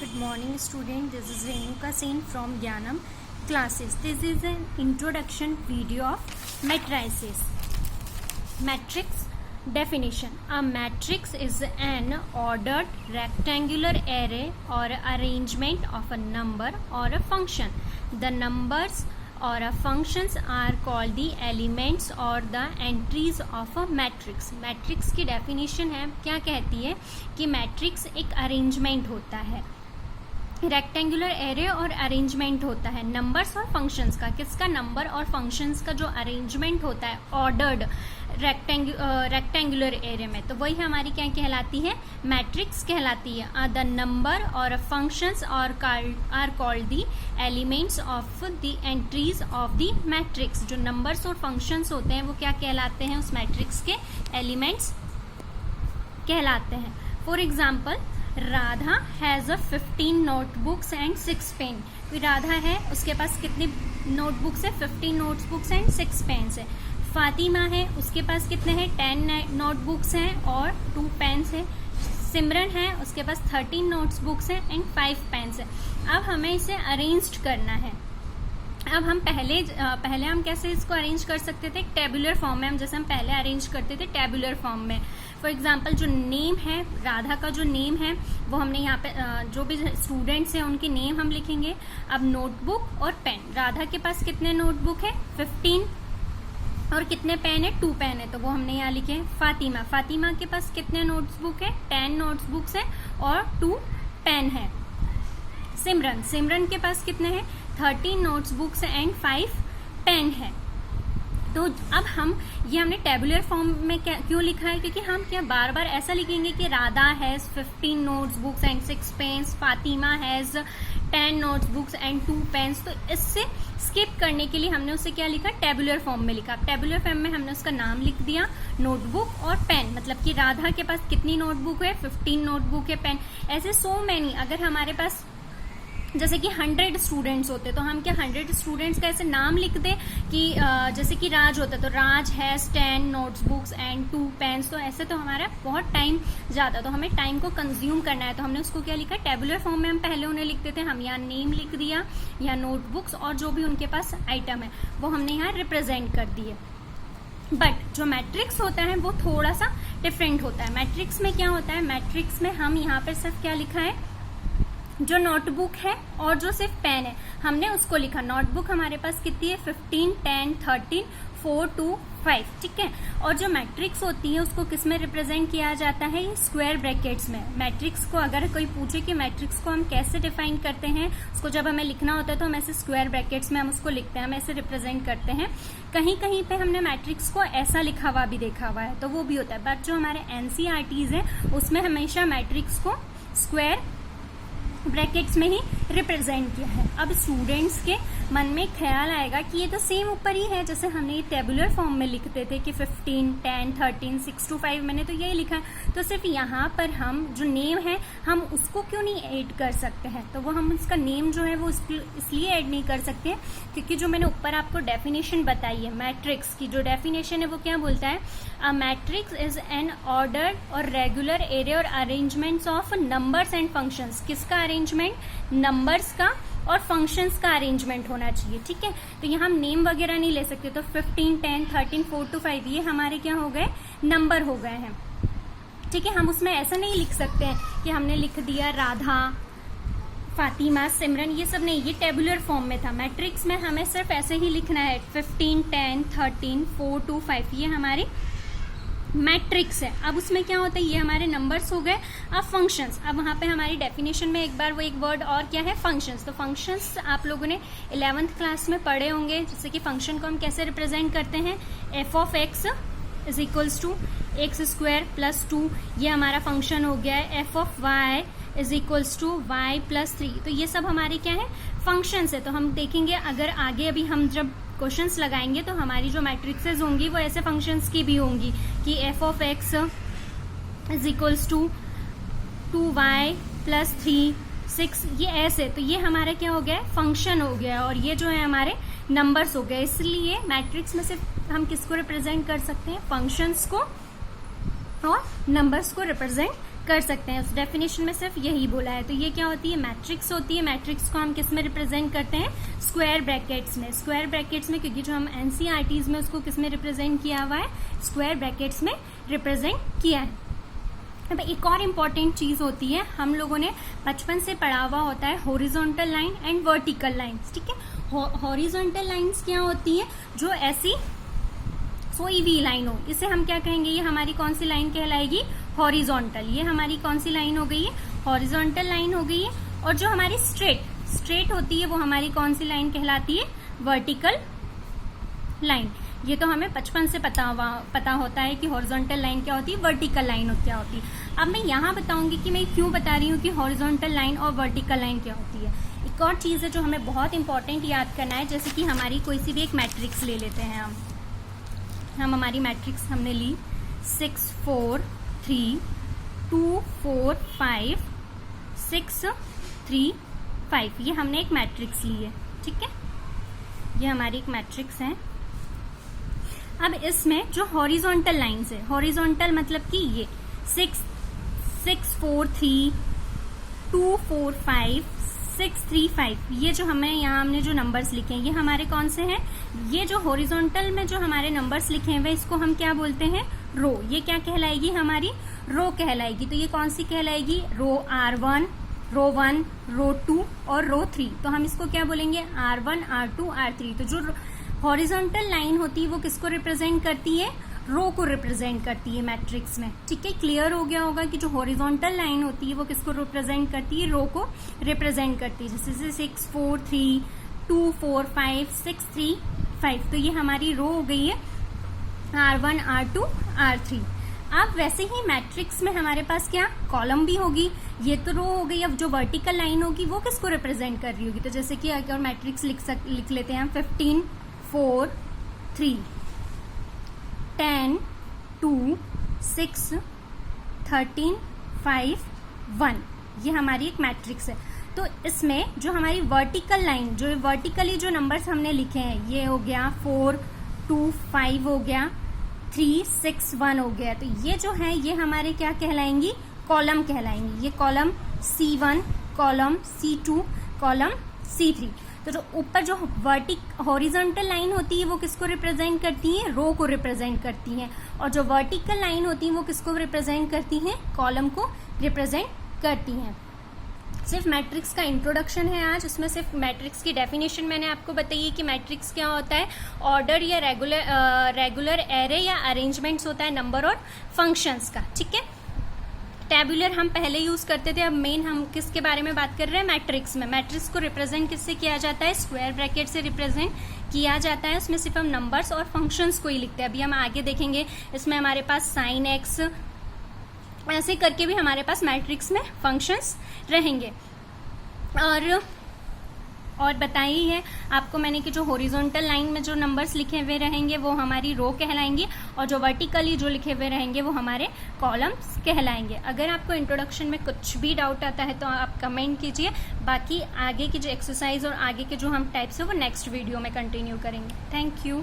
Good morning student, this is Renuka Sen from Gyanam classes. This is an introduction video of matrices. Matrix definition. A matrix is an ordered rectangular array or arrangement of a number or a function. The numbers or functions are called the elements or the entries of a matrix. Matrix की definition है, क्या कहती है कि matrix एक arrangement होता है, rectangular array और अरेंजमेंट होता है नंबर्स और फंक्शंस का. किसका? नंबर और फंक्शंस का जो अरेंजमेंट होता है ऑर्डर्ड रेक्टेंगुलर एरे में, तो वही हमारी क्या कहलाती है? मैट्रिक्स कहलाती है. द नंबर और functions are called the elements of the entries of the matrix. जो नंबर्स और फंक्शंस होते हैं वो क्या कहलाते हैं? उस मैट्रिक्स के एलिमेंट्स कहलाते हैं. For example, Radha has a 15 notebooks and 6 pen. कोई राधा है, उसके पास कितनी नोटबुक्स है? 15 नोटबुक्स एंड 6 पेन्स है. फातिमा है, उसके पास कितने हैं? 10 नोटबुक्स हैं और 2 पेन्स है. सिमरन है, उसके पास 13 नोटबुक्स हैं एंड 5 पेन्स है. अब हमें इसे अरेंज करना है. अब हम पहले हम कैसे इसको अरेंज कर सकते थे? टेबुलर फॉर्म में. हम जैसे हम पहले अरेंज करते थे टेबुलर फॉर्म में. फॉर एग्जाम्पल, जो नेम है राधा का, जो नेम है वो हमने यहाँ पे जो भी स्टूडेंट्स हैं उनके नेम हम लिखेंगे. अब नोटबुक और पेन. राधा के पास कितने नोटबुक है? 15. और कितने पेन है? 2 पेन है, तो वो हमने यहाँ लिखे. फातिमा के पास कितने नोटबुक है? 10 नोटबुक्स है और 2 पेन है. सिमरन के पास कितने हैं? 13 नोटबुक्स एंड 5 पेन है. तो अब हमने टेबुलर फॉर्म में क्यों लिखा है? क्योंकि हम क्या बार बार ऐसा लिखेंगे कि Radha has 15 notebooks and 6 pens, Fatima has 10 notebooks and 2 pens. तो इससे स्किप करने के लिए हमने उसे क्या लिखा? टेबुलर फॉर्म में लिखा. टेबुलर फॉर्म में हमने उसका नाम लिख दिया, नोटबुक और पेन. मतलब कि राधा के पास कितनी नोटबुक है? 15 नोटबुक है. पेन ऐसे सो मैनी. अगर हमारे पास जैसे कि 100 स्टूडेंट्स होते तो हम क्या 100 स्टूडेंट्स का ऐसे नाम लिख दे कि जैसे कि राज होता तो राज हैज 10 नोटबुक्स एंड 2 पेन्स. तो ऐसे तो हमारा बहुत टाइम जाता, तो हमें टाइम को कंज्यूम करना है. तो हमने उसको क्या लिखा? टेबुलर फॉर्म में हम पहले उन्हें लिखते थे. हम यहाँ नेम लिख दिया, या नोटबुक्स और जो भी उनके पास आइटम है वो हमने यहाँ रिप्रेजेंट कर दिए. बट जो मैट्रिक्स होता है वो थोड़ा सा डिफरेंट होता है. मैट्रिक्स में क्या होता है? मैट्रिक्स में हम यहाँ पर सिर्फ क्या लिखा है? जो नोटबुक है और जो सिर्फ पेन है हमने उसको लिखा. नोटबुक हमारे पास कितनी है? 15, 10, 13, 4, 2, 5. ठीक है. और जो मैट्रिक्स होती है उसको किस में रिप्रेजेंट किया जाता है? स्क्वायर ब्रैकेट्स में. मैट्रिक्स को अगर कोई पूछे कि मैट्रिक्स को हम कैसे डिफाइन करते हैं, उसको जब हमें लिखना होता है तो हम ऐसे स्क्वायर ब्रैकेट्स में हम उसको लिखते हैं, हम ऐसे रिप्रेजेंट करते हैं. कहीं कहीं पे हमने मैट्रिक्स को ऐसा लिखा हुआ भी देखा हुआ है, तो वो भी होता है. बट जो हमारे NCERTs है उसमें हमेशा मैट्रिक्स को स्क्वायर ब्रैकेट्स में ही रिप्रेजेंट किया है. अब स्टूडेंट्स के मन में ख्याल आएगा कि ये तो सेम ऊपर ही है जैसे हमने ये टेबुलर फॉर्म में लिखते थे कि 15, 10, 13, 6 to 5 मैंने तो यही लिखा है. तो सिर्फ यहाँ पर हम जो नेम है हम उसको क्यों नहीं ऐड कर सकते हैं? तो वो हम उसका नेम जो है वो इसलिए ऐड नहीं कर सकते हैं क्योंकि जो मैंने ऊपर आपको डेफिनेशन बताई है मैट्रिक्स की, जो डेफिनेशन है वो क्या बोलता है? A matrix is an order और रेगुलर एरे और arrangements of numbers and functions. किसका अरेंजमेंट? नंबर्स का और फंक्शंस का अरेंजमेंट होना चाहिए. ठीक है. तो यहाँ हम नेम वगैरह नहीं ले सकते. तो 15, 10, 13, 4 to 5 ये हमारे क्या हो गए? नंबर हो गए हैं. ठीक है. हम उसमें ऐसा नहीं लिख सकते हैं कि हमने लिख दिया राधा, फातिमा, सिमरन, ये सब नहीं. ये टेबुलर फॉर्म में था. मैट्रिक्स में हमें सिर्फ ऐसे ही लिखना है 15, 10, 13, 4 to 5. ये हमारी मैट्रिक्स है. अब उसमें क्या होता है? ये हमारे नंबर्स हो गए. अब फंक्शंस. अब वहाँ पे हमारी डेफिनेशन में एक बार वो एक वर्ड और क्या है? फंक्शंस. तो फंक्शंस आप लोगों ने 11th क्लास में पढ़े होंगे. जैसे कि फंक्शन को हम कैसे रिप्रेजेंट करते हैं? f(x) is equals to x² + 2. ये हमारा फंक्शन हो गया है. f(y) is equals to y + 3. तो ये सब हमारे क्या है? फंक्शंस है. तो हम देखेंगे अगर आगे अभी हम जब क्वेश्चंस लगाएंगे तो हमारी जो मैट्रिक्सेस होंगी वो ऐसे फंक्शंस की भी होंगी कि f(x) is equals to 2y + 3, 6. ये ऐसे. तो ये हमारा क्या हो गया? फंक्शन हो गया. और ये जो है हमारे नंबर्स हो गए. इसलिए मैट्रिक्स में सिर्फ हम किसको रिप्रेजेंट कर सकते हैं? फंक्शंस को और नंबर्स को रिप्रेजेंट कर सकते हैं। उस डेफिनेशन में सिर्फ यही बोला है। तो ये क्या होती है, मैट्रिक्स होती है। मैट्रिक्स को हम किस में रिप्रेजेंट करते हैं, स्क्वायर ब्रैकेट्स में। स्क्वायर ब्रैकेट्स में, क्योंकि जो हम एनसीईआरटीज में उसको किस में रिप्रेजेंट किया हुआ है, स्क्वायर ब्रैकेट्स में रिप्रेजेंट किया है। अब एक और इम्पॉर्टेंट चीज होती है, हम लोगों ने बचपन से पढ़ा हुआ होता है horizontal line and vertical lines. ठीक है, हॉरिजॉन्टल लाइंस क्या होती है, जो ऐसी कोई भी लाइन हो, इसे हम क्या कहेंगे, ये हमारी कौन सी लाइन कहलाएगी, हॉरिजॉन्टल। ये हमारी कौन सी लाइन हो गई है, हॉरिजॉन्टल लाइन हो गई है। और जो हमारी स्ट्रेट होती है वो हमारी कौन सी लाइन कहलाती है, वर्टिकल लाइन। ये तो हमें बचपन से पता होता है कि हॉरिजॉन्टल लाइन क्या होती है, वर्टिकल लाइन क्या होती है। अब मैं यहाँ बताऊंगी कि मैं क्यों बता रही हूँ कि हॉरिजॉन्टल लाइन और वर्टिकल लाइन क्या होती है। एक और चीज है जो हमें बहुत इंपॉर्टेंट याद करना है, जैसे कि हमारी कोई सी भी एक मैट्रिक्स ले लेते हैं हम हमारी मैट्रिक्स हमने ली 6 4 3 2 4 5 6 3 5, ये हमने एक मैट्रिक्स ली है। ठीक है, ये हमारी एक मैट्रिक्स है। अब इसमें जो हॉरिजॉन्टल लाइंस है, हॉरिजॉन्टल मतलब कि ये 6 4 3 2 4 5 6 3 5, ये जो हमने जो नंबर्स लिखे हैं ये हमारे कौन से हैं, ये जो हॉरिजॉन्टल में जो हमारे नंबर्स लिखे हैं इसको हम क्या बोलते हैं, रो। ये क्या कहलाएगी, हमारी रो कहलाएगी। तो ये कौन सी कहलाएगी, रो R1, रो 1, रो 2 और रो 3। तो हम इसको क्या बोलेंगे, R1 R2 R3। तो जो हॉरिजॉन्टल लाइन होती है वो किसको रिप्रेजेंट करती है, रो को रिप्रेजेंट करती है मैट्रिक्स में। ठीक है, क्लियर हो गया होगा कि जो हॉरिजॉन्टल लाइन होती है वो किसको रिप्रेजेंट करती है, रो को रिप्रेजेंट करती है। जैसे 6 4 3 2 4 5 6 3 5, तो ये हमारी रो हो गई है R1 R2 R3। अब वैसे ही मैट्रिक्स में हमारे पास क्या, कॉलम भी होगी। ये तो रो हो गई। अब जो वर्टिकल लाइन होगी वो किसको रिप्रेजेंट कर रही होगी, तो जैसे कि अगर मैट्रिक्स लिख लेते हैं हम 15 4 3 10 2 6 13 5 1, ये हमारी एक मैट्रिक्स है। तो इसमें जो हमारी वर्टिकल लाइन, जो वर्टिकली जो नंबर्स हमने लिखे हैं, ये हो गया 4 2 5 हो गया, 3 6 1 हो गया। तो ये जो है ये हमारे क्या कहलाएंगी, कॉलम कहलाएंगी। ये column C1, column C2, column C3। तो जो ऊपर जो हॉरिजॉन्टल लाइन होती है वो किसको रिप्रेजेंट करती है, रो को रिप्रेजेंट करती है। और जो वर्टिकल लाइन होती है वो किसको रिप्रेजेंट करती है, कॉलम को रिप्रेजेंट करती हैं। सिर्फ मैट्रिक्स का इंट्रोडक्शन है आज, उसमें सिर्फ मैट्रिक्स की डेफिनेशन मैंने आपको बताई है कि मैट्रिक्स क्या होता है, ऑर्डर या रेगुलर एरे या अरेंजमेंट्स होता है नंबर और फंक्शंस का। ठीक है, टेबुलर हम पहले यूज करते थे, अब मेन हम किसके बारे में बात कर रहे हैं, मैट्रिक्स में। मैट्रिक्स को रिप्रेजेंट किससे किया जाता है, स्क्वायर ब्रैकेट से रिप्रेजेंट किया जाता है। उसमें सिर्फ हम नंबर्स और फंक्शंस को ही लिखते हैं। अभी हम आगे देखेंगे, इसमें हमारे पास साइन एक्स, ऐसे करके भी हमारे पास मैट्रिक्स में फंक्शंस रहेंगे। और बताई है आपको मैंने कि जो हॉरिजॉन्टल लाइन में जो नंबर्स लिखे हुए रहेंगे वो हमारी रो कहलाएंगे, और जो वर्टिकली जो लिखे हुए रहेंगे वो हमारे कॉलम्स कहलाएंगे। अगर आपको इंट्रोडक्शन में कुछ भी डाउट आता है तो आप कमेंट कीजिए। बाकी आगे की जो एक्सरसाइज और आगे के जो हम टाइप्स है वो नेक्स्ट वीडियो में कंटिन्यू करेंगे। Thank you.